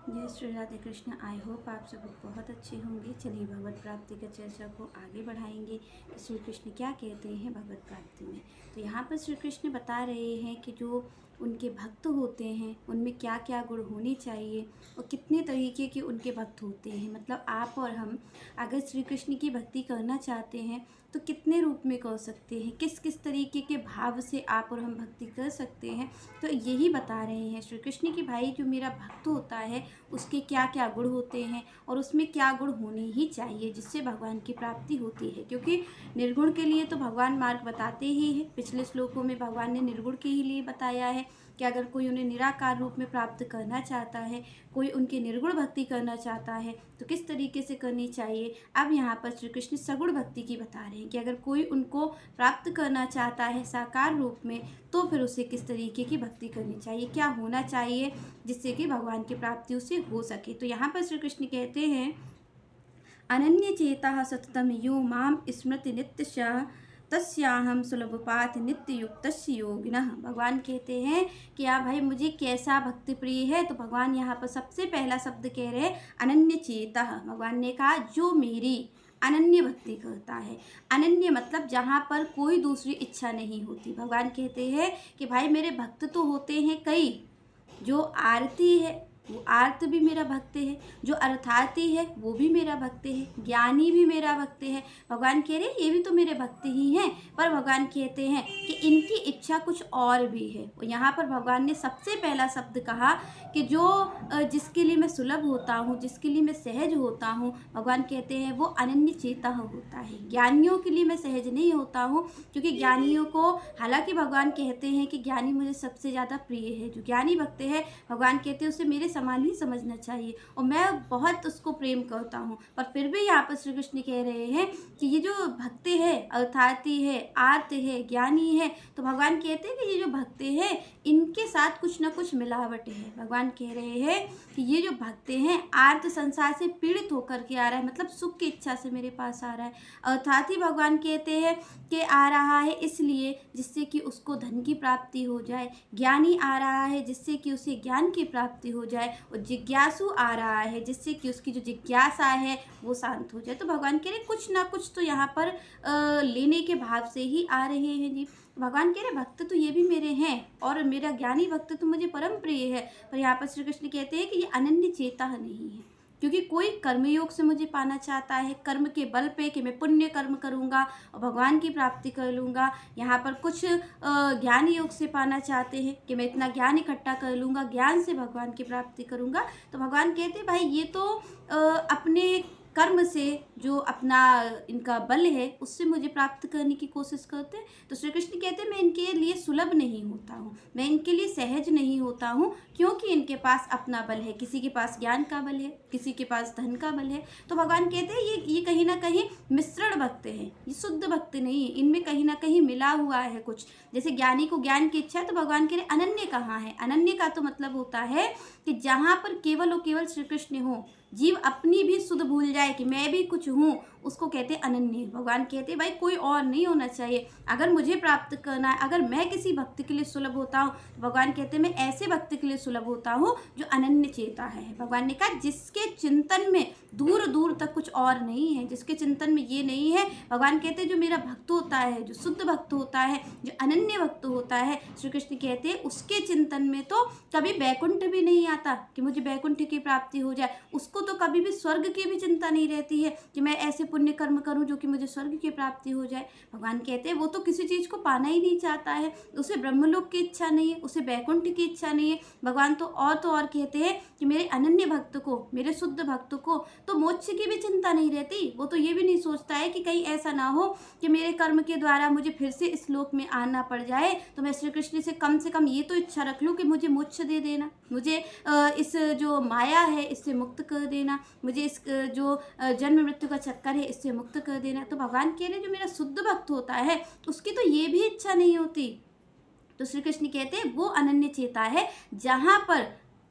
जय Shri Radhe Krishna. I hope आप सब बहुत अच्छे होंगे। चलिए भगवत प्राप्ति की चर्चा को आगे बढ़ाएंगे कि श्री कृष्ण क्या कहते हैं भगवत प्राप्ति में। तो यहाँ पर श्री कृष्ण बता रहे हैं कि जो उनके भक्त होते हैं उनमें क्या क्या गुण होने चाहिए और कितने तरीके के उनके भक्त होते हैं। मतलब आप और हम अगर श्री कृष्ण की भक्ति करना चाहते हैं तो कितने रूप में कर सकते हैं, किस किस तरीके के भाव से आप और हम भक्ति कर सकते हैं। तो यही बता रहे हैं श्री कृष्ण कि भाई जो मेरा भक्त होता है उसके क्या क्या गुण होते हैं और उसमें क्या गुण होने ही चाहिए जिससे भगवान की प्राप्ति होती है। क्योंकि निर्गुण के लिए तो भगवान मार्ग बताते ही हैं। पिछले श्लोकों में भगवान ने निर्गुण के ही लिए बताया है कि अगर कोई उन्हें निराकार रूप में प्राप्त करना चाहता है, कोई उनकी निर्गुण भक्ति करना चाहता है तो किस तरीके से करनी चाहिए। अब यहाँ पर श्री कृष्ण सगुण भक्ति की बता रहे हैं कि अगर कोई उनको प्राप्त करना चाहता है साकार रूप में तो फिर उसे किस तरीके की भक्ति करनी चाहिए, क्या होना चाहिए जिससे कि भगवान की प्राप्ति उसे हो सके। तो यहाँ पर श्री कृष्ण कहते हैं अनन्य चेता सततम यो माम स्मृति नित्यशः तस्याहम सुलभपात नित्य युक्त योगिनः। भगवान कहते हैं कि आप भाई मुझे कैसा भक्ति प्रिय है। तो भगवान यहाँ पर सबसे पहला शब्द कह रहे हैं अनन्य चेता। भगवान ने कहा जो मेरी अनन्य भक्ति करता है। अनन्य मतलब जहाँ पर कोई दूसरी इच्छा नहीं होती। भगवान कहते हैं कि भाई मेरे भक्त तो होते हैं कई, जो आरती है वो आर्त भी मेरा भक्त है, जो अर्थार्थी है वो भी मेरा भक्त है, ज्ञानी भी मेरा भक्त है। भगवान कह रहे हैं ये भी तो मेरे भक्त ही हैं। पर भगवान कहते हैं कि इनकी इच्छा कुछ और भी है। और यहाँ पर भगवान ने सबसे पहला शब्द कहा कि जो जिसके लिए मैं सुलभ होता हूँ, जिसके लिए मैं सहज होता हूँ, भगवान कहते हैं वो अनन्य चेता होता है। ज्ञानियों के लिए मैं सहज नहीं होता हूँ, क्योंकि ज्ञानियों को हालांकि भगवान कहते हैं कि ज्ञानी मुझे सबसे ज़्यादा प्रिय है। जो ज्ञानी भक्त है भगवान कहते हैं उसे मेरे समान ही समझना चाहिए और मैं बहुत उसको प्रेम करता हूँ। पर फिर भी यहाँ पर श्री कृष्ण कह रहे हैं कि ये जो भक्त है, अर्थार्थी है, आर्त है, ज्ञानी है, तो भगवान कहते हैं कि ये जो भक्त है इनके साथ कुछ ना कुछ मिलावट है। भगवान कह रहे हैं कि ये जो भक्त हैं आर्त संसार से पीड़ित होकर के आ रहा है, मतलब सुख की इच्छा से मेरे पास आ रहा है। अर्थार्थी भगवान कहते हैं कि आ रहा है इसलिए जिससे कि उसको धन की प्राप्ति हो जाए। ज्ञानी आ रहा है जिससे कि उसे ज्ञान की प्राप्ति हो जाए। और जिज्ञासु आ रहा है जिससे कि उसकी जो जिज्ञासा है वो शांत हो जाए। तो भगवान कह रहे कुछ ना कुछ तो यहाँ पर लेने के भाव से ही आ रहे हैं जी। भगवान कह रहे भक्त तो ये भी मेरे हैं और मेरा ज्ञानी भक्त तो मुझे परम प्रिय है। पर यहाँ पर श्री कृष्ण कहते हैं कि ये अनन्य चेता नहीं है, क्योंकि कोई कर्मयोग से मुझे पाना चाहता है, कर्म के बल पे कि मैं पुण्य कर्म करूँगा और भगवान की प्राप्ति कर लूँगा। यहाँ पर कुछ ज्ञान योग से पाना चाहते हैं कि मैं इतना ज्ञान इकट्ठा कर लूँगा, ज्ञान से भगवान की प्राप्ति करूँगा। तो भगवान कहते हैं भाई ये तो अपने कर्म से जो अपना इनका बल है उससे मुझे प्राप्त करने की कोशिश करते हैं। तो श्री कृष्ण कहते हैं मैं इनके लिए सुलभ नहीं होता हूँ, मैं इनके लिए सहज नहीं होता हूँ, क्योंकि इनके पास अपना बल है। किसी के पास ज्ञान का बल है, किसी के पास धन का बल है। तो भगवान कहते हैं ये कहीं ना कहीं मिश्रण भक्त हैं, ये शुद्ध भक्त नहीं है, इनमें कहीं ना कहीं मिला हुआ है कुछ। जैसे ज्ञानी को ज्ञान की इच्छा है तो भगवान कह रहे अनन्य कहाँ है। अनन्य का तो मतलब होता है कि जहाँ पर केवल और केवल श्री कृष्ण हो, जीव अपनी भी सुध भूल जाए कि मैं भी कुछ हूँ, उसको कहते हैं अनन्य। भगवान कहते हैं भाई कोई और नहीं होना चाहिए। अगर मुझे प्राप्त करना है, अगर मैं किसी भक्त के लिए सुलभ होता हूँ तो भगवान कहते हैं मैं ऐसे भक्त के लिए सुलभ होता हूँ जो अनन्य चेता है। भगवान ने कहा जिसके चिंतन में दूर दूर तक कुछ और नहीं है, जिसके चिंतन में ये नहीं है। भगवान कहते हैं जो मेरा भक्त होता है, जो शुद्ध भक्त होता है, जो अनन्य भक्त होता है, श्री कृष्ण कहते हैं उसके चिंतन में तो कभी बैकुंठ भी नहीं आता कि मुझे बैकुंठ की प्राप्ति हो जाए। उसको तो कभी भी स्वर्ग की भी चिंता नहीं रहती है कि मैं ऐसे पुण्य कर्म करूं जो कि मुझे स्वर्ग की प्राप्ति हो जाए। भगवान कहते हैं वो तो किसी चीज़ को पाना ही नहीं चाहता है, उसे ब्रह्मलोक की इच्छा नहीं है, उसे बैकुंठ की इच्छा नहीं है। भगवान तो और कहते हैं कि मेरे अनन्य भक्त को, मेरे शुद्ध भक्त को तो मोक्ष की भी चिंता नहीं रहती। वो तो ये भी नहीं सोचता है कि कहीं ऐसा ना हो कि मेरे कर्म के द्वारा मुझे फिर से इस लोक में आना पड़ जाए, तो मैं श्री कृष्ण से कम ये तो इच्छा रख लूँ कि मुझे मोक्ष दे देना, मुझे इस जो माया है इससे मुक्त कर देना, मुझे इस जो जन्म मृत्यु का चक्कर है इससे मुक्त कर देना। तो भगवान कह रहे जो मेरा शुद्ध भक्त होता है उसकी तो ये भी इच्छा नहीं होती। तो श्री कृष्ण कहते हैं वो अनन्य चेता है जहाँ पर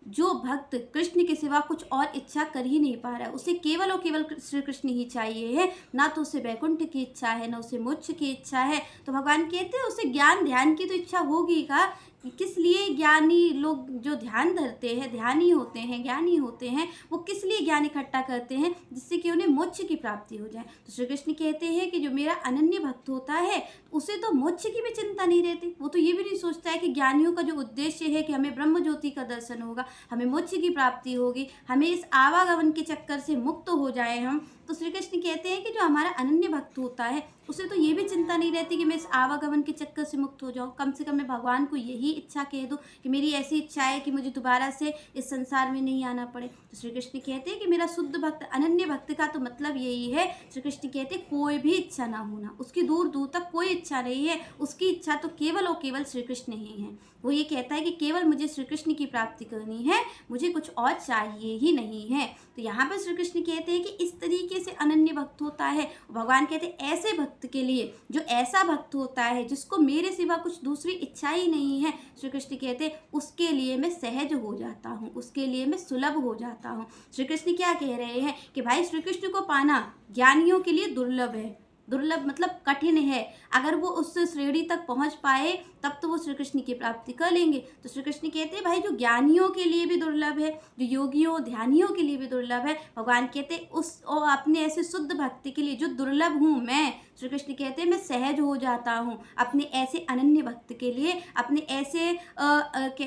जो भक्त कृष्ण के सिवा कुछ और इच्छा कर ही नहीं पा रहा है, उसे केवल और केवल श्री कृष्ण ही चाहिए है, ना तो उसे वैकुंठ की इच्छा है, ना उसे मोक्ष की इच्छा है। तो भगवान कहते हैं उसे ज्ञान ध्यान की तो इच्छा होगी का किस लिए ज्ञानी लोग जो ध्यान धरते हैं, ध्यानी होते हैं, ज्ञानी होते हैं, वो किस लिए ज्ञान इकट्ठा करते हैं, जिससे कि उन्हें मोक्ष की प्राप्ति हो जाए। तो श्री कृष्ण कहते हैं कि जो मेरा अनन्य भक्त होता है उसे तो मोक्ष की भी चिंता नहीं रहती। वो तो ये भी नहीं सोचता है कि ज्ञानियों का जो उद्देश्य है कि हमें ब्रह्म ज्योति का दर्शन होगा, हमें मोक्ष की प्राप्ति होगी, हमें इस आवागमन के चक्कर से मुक्त हो जाए हम। तो श्री कृष्ण कहते हैं कि जो हमारा अनन्य भक्त होता है उसे तो ये भी चिंता नहीं रहती कि मैं इस आवागमन के चक्कर से मुक्त हो जाऊँ। कम से कम मैं भगवान को यही इच्छा कह दूँ कि मेरी ऐसी इच्छा है कि मुझे दोबारा से इस संसार में नहीं आना पड़े। तो श्री कृष्ण कहते हैं कि मेरा शुद्ध भक्त, अनन्य भक्त का तो मतलब यही है। श्री कृष्ण कहते हैं कोई भी इच्छा ना होना, उसकी दूर दूर तक कोई इच्छा नहीं है, उसकी इच्छा तो केवल और केवल श्री कृष्ण ही है। वो ये कहता है कि केवल मुझे श्री कृष्ण की प्राप्ति करनी है, मुझे कुछ और चाहिए ही नहीं है। तो यहाँ पर श्री कृष्ण कहते हैं कि इस तरीके से अनन्य भक्त होता है। भगवान कहते हैं ऐसे भक्त के लिए, जो ऐसा भक्त होता है जिसको मेरे सिवा कुछ दूसरी इच्छा ही नहीं है, श्री कृष्ण कहते हैं उसके लिए मैं सहज हो जाता हूँ, उसके लिए मैं सुलभ हो जाता हूँ। श्री कृष्ण क्या कह रहे हैं कि भाई श्री कृष्ण को पाना ज्ञानियों के लिए दुर्लभ है। दुर्लभ मतलब कठिन है। अगर वो उस श्रेणी तक पहुंच पाए तब तो वो श्री कृष्ण की प्राप्ति कर लेंगे। तो श्री कृष्ण कहते हैं भाई जो ज्ञानियों के लिए भी दुर्लभ है, जो योगियों ध्यानियों के लिए भी दुर्लभ है, भगवान कहते हैं उस और अपने ऐसे शुद्ध भक्ति के लिए जो दुर्लभ हूँ मैं, श्री कृष्ण कहते हैं मैं सहज हो जाता हूँ अपने ऐसे अनन्य भक्त के लिए, अपने ऐसे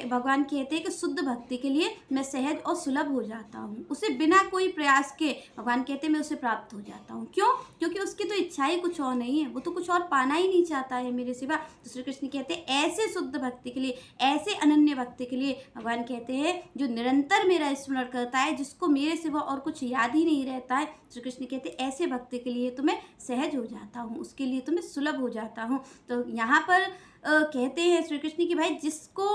भगवान कहते हैं कि शुद्ध भक्ति के लिए मैं सहज और सुलभ हो जाता हूँ। उसे बिना कोई प्रयास के भगवान कहते हैं मैं उसे प्राप्त हो जाता हूँ। क्यों? क्योंकि उसकी तो इच्छा ही कुछ और नहीं है, वो तो कुछ और पाना ही नहीं चाहता है मेरे सिवा। तो श्री कृष्ण कहते हैं ऐसे शुद्ध भक्ति के लिए, ऐसे अनन्य भक्ति के लिए भगवान कहते हैं जो निरंतर मेरा स्मरण करता है, जिसको मेरे सिवा और कुछ याद ही नहीं रहता है, श्री कृष्ण कहते हैं ऐसे भक्ति के लिए तो मैं सहज हो जाता हूँ, उसके लिए तो मैं सुलभ हो जाता हूँ। तो यहाँ पर कहते हैं श्री कृष्ण की भाई जिसको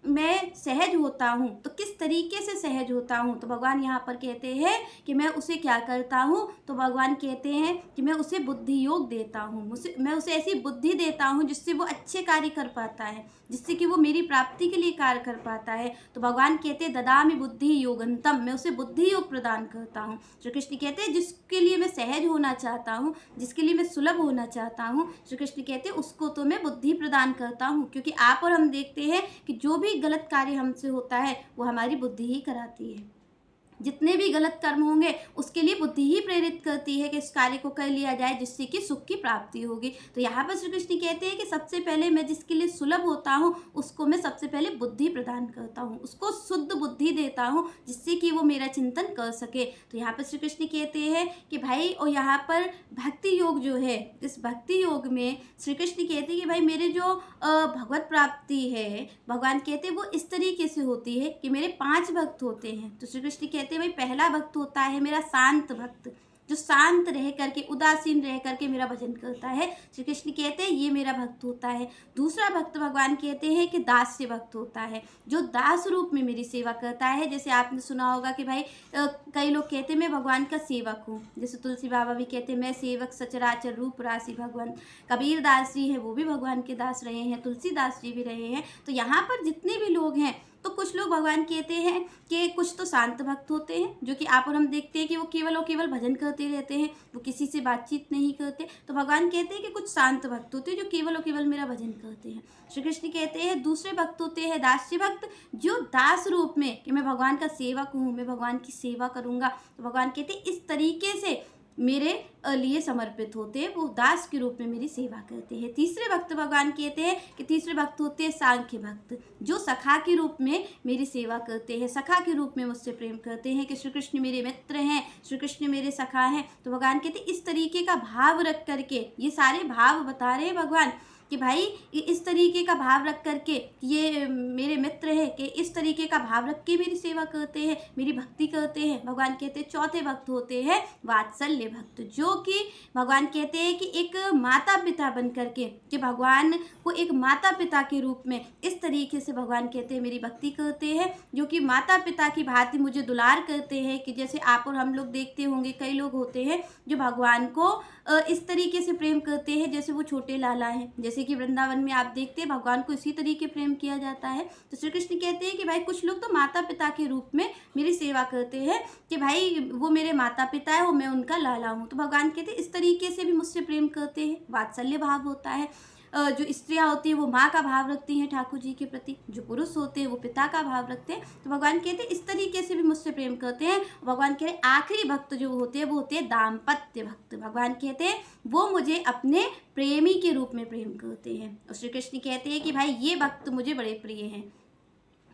मैं सहज होता हूँ, तो किस तरीके से सहज होता हूँ, तो भगवान यहाँ पर कहते हैं कि मैं उसे क्या करता हूँ, तो भगवान कहते हैं कि मैं उसे बुद्धि योग देता हूँ, मैं उसे ऐसी बुद्धि देता हूँ जिससे वो अच्छे कार्य कर पाता है, जिससे कि वो मेरी प्राप्ति के लिए कार्य कर पाता है। तो भगवान कहते हैं ददामि बुद्धि योगंतम, मैं उसे बुद्धि योग प्रदान करता हूँ। श्री कृष्ण कहते हैं जिसके लिए मैं सहज होना चाहता हूँ, जिसके लिए मैं सुलभ होना चाहता हूँ, श्री कृष्ण कहते हैं उसको तो मैं बुद्धि प्रदान करता हूँ। क्योंकि आप और हम देखते हैं कि जो भी गलत कार्य हमसे होता है वो हमारी बुद्धि ही कराती है। जितने भी गलत कर्म होंगे उसके लिए बुद्धि ही प्रेरित करती है कि इस कार्य को कर लिया जाए जिससे कि सुख की प्राप्ति होगी। तो यहाँ पर श्री कृष्ण कहते हैं कि सबसे पहले मैं जिसके लिए सुलभ होता हूँ उसको मैं सबसे पहले बुद्धि प्रदान करता हूँ, उसको शुद्ध बुद्धि देता हूँ जिससे कि वो मेरा चिंतन कर सके। तो यहाँ पर श्री कृष्ण कहते हैं कि भाई और यहाँ पर भक्ति योग जो है, इस भक्ति योग में श्री कृष्ण कहते हैं कि भाई मेरे जो भगवत प्राप्ति है, भगवान कहते हैं वो इस तरीके से होती है कि मेरे 5 भक्त होते हैं। तो श्री कृष्ण कहते हैं भाई पहला भक्त होता है मेरा शांत भक्त, जो शांत रह करके, उदासीन रह करके मेरा भजन करता है। श्री कृष्ण कहते हैं ये मेरा भक्त होता है। दूसरा भक्त भगवान कहते हैं कि दास्य भक्त होता है, जो दास रूप में मेरी सेवा करता है। जैसे आपने सुना होगा कि भाई कई लोग कहते हैं मैं भगवान का सेवक हूँ, जैसे तुलसी बाबा भी कहते हैं मैं सेवक सचराचर रूप राशि भगवान। कबीर दास जी हैं वो भी भगवान के दास रहे हैं, तुलसीदास जी भी रहे हैं। तो यहाँ पर जितने भी लोग हैं, तो कुछ लोग भगवान कहते हैं कि कुछ तो शांत भक्त होते हैं, जो कि आप और हम देखते हैं कि वो केवल और केवल भजन करते रहते हैं, वो किसी से बातचीत नहीं करते। तो भगवान कहते हैं कि कुछ शांत भक्त होते हैं जो केवल और केवल मेरा भजन करते हैं। श्री कृष्ण कहते हैं दूसरे भक्त होते हैं दास्य भक्त, जो दास रूप में कि मैं भगवान का सेवक हूँ, मैं भगवान की सेवा करूँगा। तो भगवान कहते हैं इस तरीके से मेरे लिए समर्पित होते हैं, वो दास के रूप में मेरी सेवा करते हैं। तीसरे भक्त भगवान कहते हैं कि तीसरे भक्त होते हैं सांख्य भक्त, जो सखा के रूप में मेरी सेवा करते हैं, सखा के रूप में मुझसे प्रेम करते हैं कि श्री कृष्ण मेरे मित्र हैं, श्री कृष्ण मेरे सखा हैं। तो भगवान कहते हैं इस तरीके का भाव रख करके, ये सारे भाव बता रहे हैं भगवान कि भाई इस तरीके का भाव रख करके ये मेरे मित्र है, कि इस तरीके का भाव रख के मेरी सेवा करते हैं, मेरी भक्ति करते हैं। भगवान कहते हैं चौथे भक्त होते हैं वात्सल्य भक्त, जो कि भगवान कहते हैं कि एक माता पिता बन करके, कि भगवान को एक माता पिता के रूप में इस तरीके से भगवान कहते हैं मेरी भक्ति करते हैं, जो कि माता पिता की भांति मुझे दुलार करते हैं। कि जैसे आप और हम लोग देखते होंगे कई लोग होते हैं जो भगवान को इस तरीके से प्रेम करते हैं जैसे वो छोटे लाला हैं, जैसे कि वृंदावन में आप देखते हैं भगवान को इसी तरीके प्रेम किया जाता है। तो श्री कृष्ण कहते हैं कि भाई कुछ लोग तो माता पिता के रूप में मेरी सेवा करते हैं, कि भाई वो मेरे माता पिता है, वो मैं उनका लाला हूँ। तो भगवान कहते हैं इस तरीके से भी मुझसे प्रेम करते हैं, वात्सल्य भाव होता है। जो स्त्रियाँ होती हैं वो माँ का भाव रखती हैं ठाकुर जी के प्रति, जो पुरुष होते हैं वो पिता का भाव रखते हैं। तो भगवान कहते हैं इस तरीके से भी मुझसे प्रेम करते हैं। भगवान कह रहे आखिरी भक्त जो होते हैं वो होते हैं दाम्पत्य भक्त। भगवान कहते हैं वो मुझे अपने प्रेमी के रूप में प्रेम करते हैं। और श्री कृष्ण कहते हैं कि भाई ये भक्त मुझे बड़े प्रिय हैं,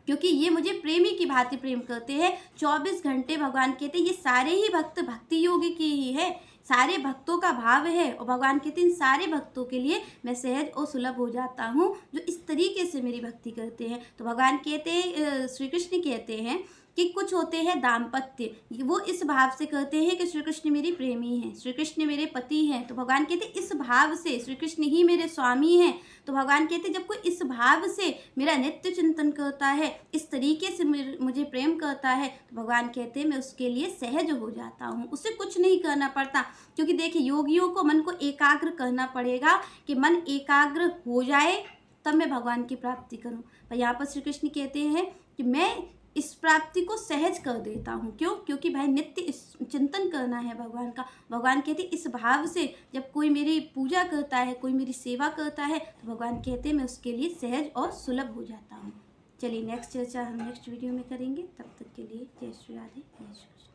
क्योंकि ये मुझे प्रेमी की भांति प्रेम करते हैं। 24 घंटे भगवान कहते हैं ये सारे ही भक्त भक्ति योगी की ही है, सारे भक्तों का भाव है। और भगवान कहते हैं इन सारे भक्तों के लिए मैं सहज और सुलभ हो जाता हूँ जो इस तरीके से मेरी भक्ति करते हैं। तो भगवान कहते हैं, श्री कृष्ण कहते हैं कि कुछ होते हैं दाम्पत्य, वो इस भाव से कहते हैं कि श्री कृष्ण मेरी प्रेमी हैं, श्री कृष्ण मेरे पति हैं। तो भगवान कहते हैं इस भाव से श्री कृष्ण ही मेरे स्वामी हैं। तो भगवान कहते हैं जब कोई इस भाव से मेरा नित्य चिंतन करता है, इस तरीके से मुझे प्रेम करता है, तो भगवान कहते हैं मैं उसके लिए सहज हो जाता हूँ, उसे कुछ नहीं करना पड़ता। क्योंकि देखिए योगियों को मन को एकाग्र करना पड़ेगा कि मन एकाग्र हो जाए तब मैं भगवान की प्राप्ति करूँ। पर यहाँ पर श्री कृष्ण कहते हैं कि मैं इस प्राप्ति को सहज कर देता हूँ। क्यों? क्योंकि भाई नित्य इस चिंतन करना है भगवान का। भगवान कहते इस भाव से जब कोई मेरी पूजा करता है, कोई मेरी सेवा करता है, तो भगवान कहते हैं मैं उसके लिए सहज और सुलभ हो जाता हूँ। चलिए नेक्स्ट चर्चा हम नेक्स्ट वीडियो में करेंगे। तब तक के लिए जय श्री राधे, जय श्री कृष्ण।